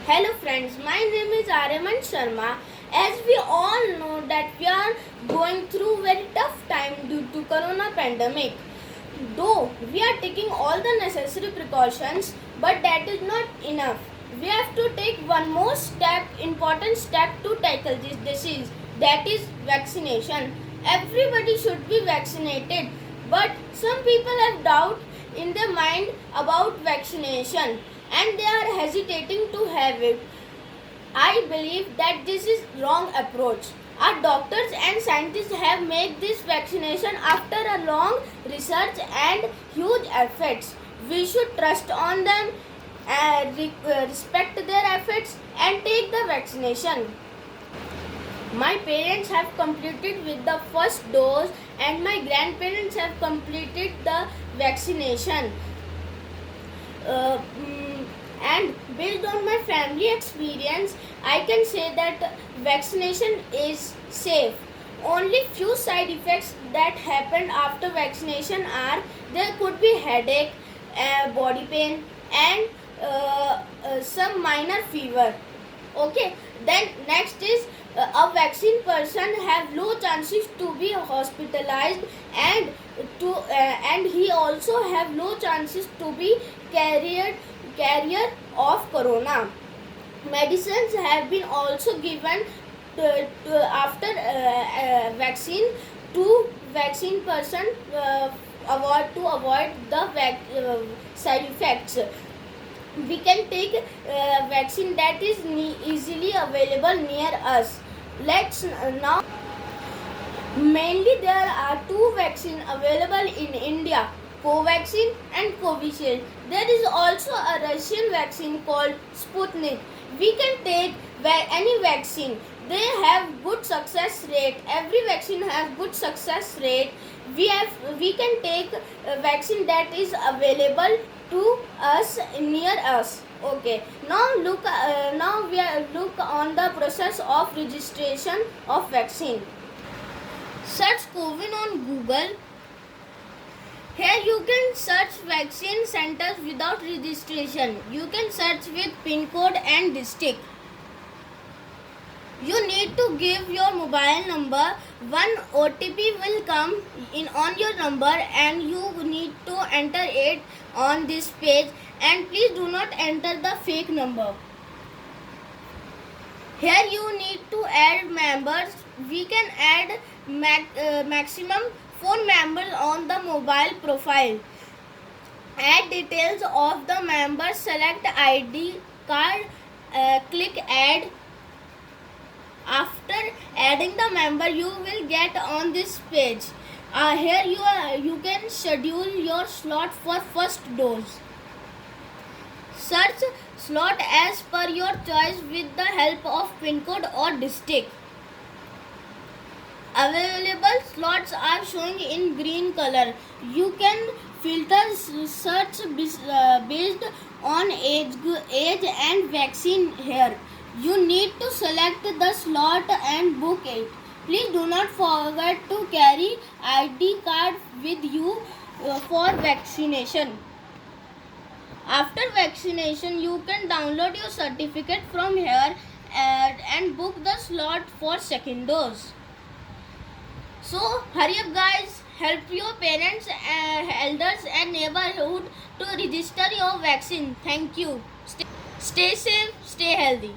Hello friends, my name is Aryaman Sharma. As we all know that we are going through very tough time due to corona pandemic. Though we are taking all the necessary precautions, but that is not enough. We have to take one more important step to tackle this disease, that is vaccination. Everybody should be vaccinated, but some people have doubt in their mind about vaccination and they are hesitating to have it. I believe that this is wrong approach. Our doctors and scientists have made this vaccination after a long research and huge efforts. We should trust on them, respect their efforts and take the vaccination. My parents have completed with the first dose and my grandparents have completed the vaccination. Uh, mm, and based on my family experience, I can say that vaccination is safe. Only few side effects that happened after vaccination are there could be headache, body pain and some minor fever. Okay, then next is a vaccine person have low chances to be hospitalized and and he also have low chances to be carrier of corona. Medicines have been also given after vaccine to vaccine person avoid the side effects. We can take vaccine that is easily available near us. Let's now. Mainly there are two vaccines available in India, Covaxin and Covishield. There is also a Russian vaccine called Sputnik. We can take any vaccine. They have good success rate. Every vaccine has good success rate. We can take a vaccine that is available to us near us. Okay. Now we are look on the process of registration of vaccine. Search COVID on Google. Here you can search vaccine centers without registration. You can search with pin code and district. You need to give your mobile number. One OTP will come in on your number and you need to enter it on this page, and please do not enter the fake number. Here you need to add members. We can add maximum 4 members on the mobile profile. Add details of the member, select ID card, click add. After adding the member, you will get on this page. Here you can schedule your slot for first dose. Search slot as per your choice with the help of pin code or district. Available slots are showing in green color. You can filter search based on age and vaccine here. You need to select the slot and book it. Please do not forget to carry ID card with you for vaccination. After vaccination, you can download your certificate from here and book the slot for second dose. So hurry up guys, help your parents, elders and neighborhood to register your vaccine. Thank you. Stay safe, stay healthy.